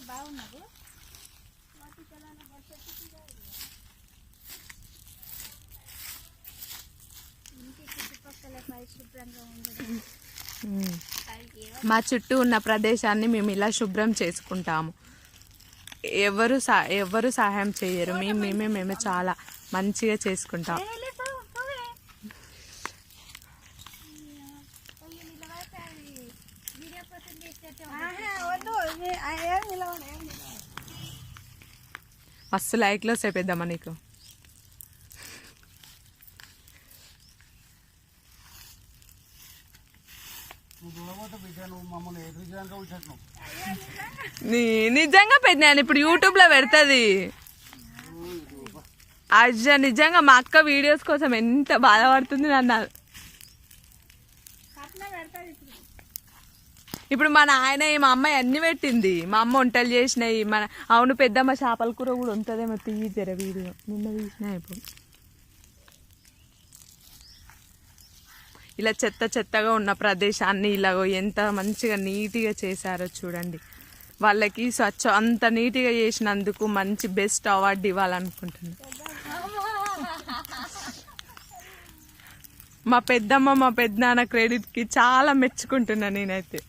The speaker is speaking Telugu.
బాగున్నది మా చుట్టూ ఉన్న ప్రదేశాన్ని మేము ఇలా శుభ్రం చేసుకుంటాము. ఎవరు సహాయం చేయరు, మేము చాలా మంచిగా చేసుకుంటాం. మస్తు లైక్లో సేపేద్దామా నీకు? నిజంగా పెట్టినాను, ఇప్పుడు యూట్యూబ్ లో పెడుతుంది. అజ్జ నిజంగా మా అక్క వీడియోస్ కోసం ఎంత బాధపడుతుంది నన్ను. ఇప్పుడు మా నాయన మా అమ్మాయి అన్ని పెట్టింది, మా అమ్మ వంటలు చేసినాయి. అవును పెద్దమ్మ చేపల కూర కూడా ఉంటుందేమో, తీయి జర వీడియో నిన్న తీసినా. ఇప్పుడు ఇలా చెత్తగా ఉన్న ప్రదేశాన్ని ఇలా ఎంత మంచిగా నీట్గా చేశారో చూడండి. వాళ్ళకి అంత నీట్గా చేసినందుకు మంచి బెస్ట్ అవార్డు ఇవ్వాలనుకుంటున్నాను. మా పెద్దమ్మ మా పెద్దనాన్న క్రెడిట్కి చాలా మెచ్చుకుంటున్నా నేనైతే.